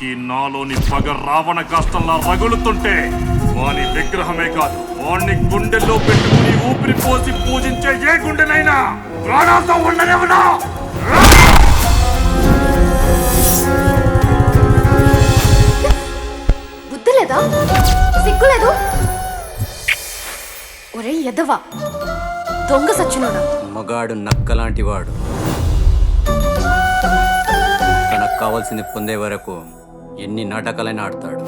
వాడికి నాలోని పగ రావణ కాష్టంలా రగులుతుంటే వాని విగ్రహమే కాదు వాణ్ణి గుండెల్లో పెట్టుకుని ఊపిరి పోసి పూజించే ఏ గుండెనైనా ప్రాణాలతో ఉండనివ్వనా? బుద్ధి లేదా? సిగ్గులేదు? ఒరే ఎదవా, దొంగ సచ్చినోడా! మగాడు నక్కలాంటి వాడు. తనకు కావాల్సింది పొందే వరకు ఎన్ని నాటకాలైనా ఆడతాడు.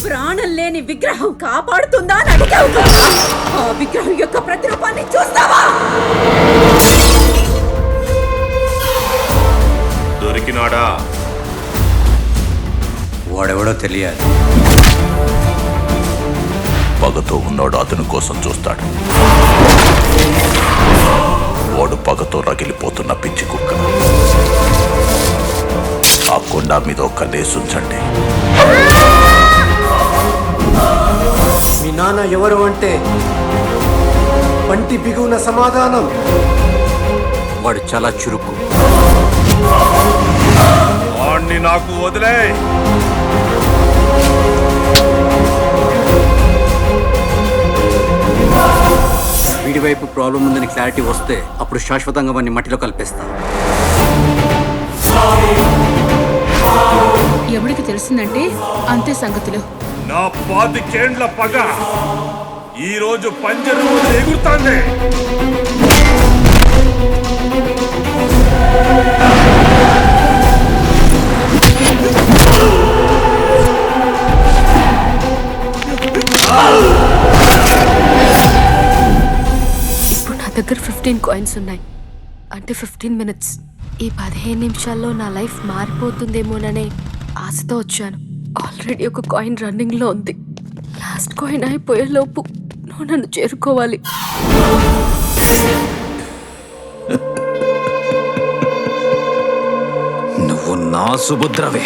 ప్రాణం లేని విగ్రహం కాపాడుతుందా అని అడిగావు కదా? ఆ విగ్రహం యొక్క ప్రతిరూపాన్ని చూస్తావా? దొరికినాడా? వాడెవడో తెలియాలి. పగతో ఉన్నాడు అతని కోసం చూస్తాడు. వాడు పగతో రగిలిపోతున్న పిచ్చి కుక్క. ఆ కొండ మీద ఒక్క లేసుంచండి. మీ నాన్న ఎవరు అంటే పంటి బిగువున సమాధానం. వాడు చాలా చురుకు. వాణ్ణి నాకు వదిలే. వీడి వైపు ప్రాబ్లం ఉందని క్లారిటీ వస్తే అప్పుడు శాశ్వతంగా వాడిని మట్టిలో కలిపేస్తా. ఎవడికి తెలిసిందంటే అంతే సంగతులు. నా 25 పగ ఈ రోజు పంజరం ఎగురుతాంది. ఇప్పుడు నా దగ్గర 15 కాయిన్స్ ఉన్నాయి. అంటే 15 మినిట్స్. ఈ 15 నిమిషాల్లో నా లైఫ్ మారిపోతుందేమోననే ఆశతో వచ్చాను. ఆల్రెడీ ఒక కాయిన్ రన్నింగ్ లో ఉంది. లాస్ట్ కాయిన్ అయిపోయేలోపు నువ్వు నన్ను చేరుకోవాలి. నువ్వు నా సుభద్రవే.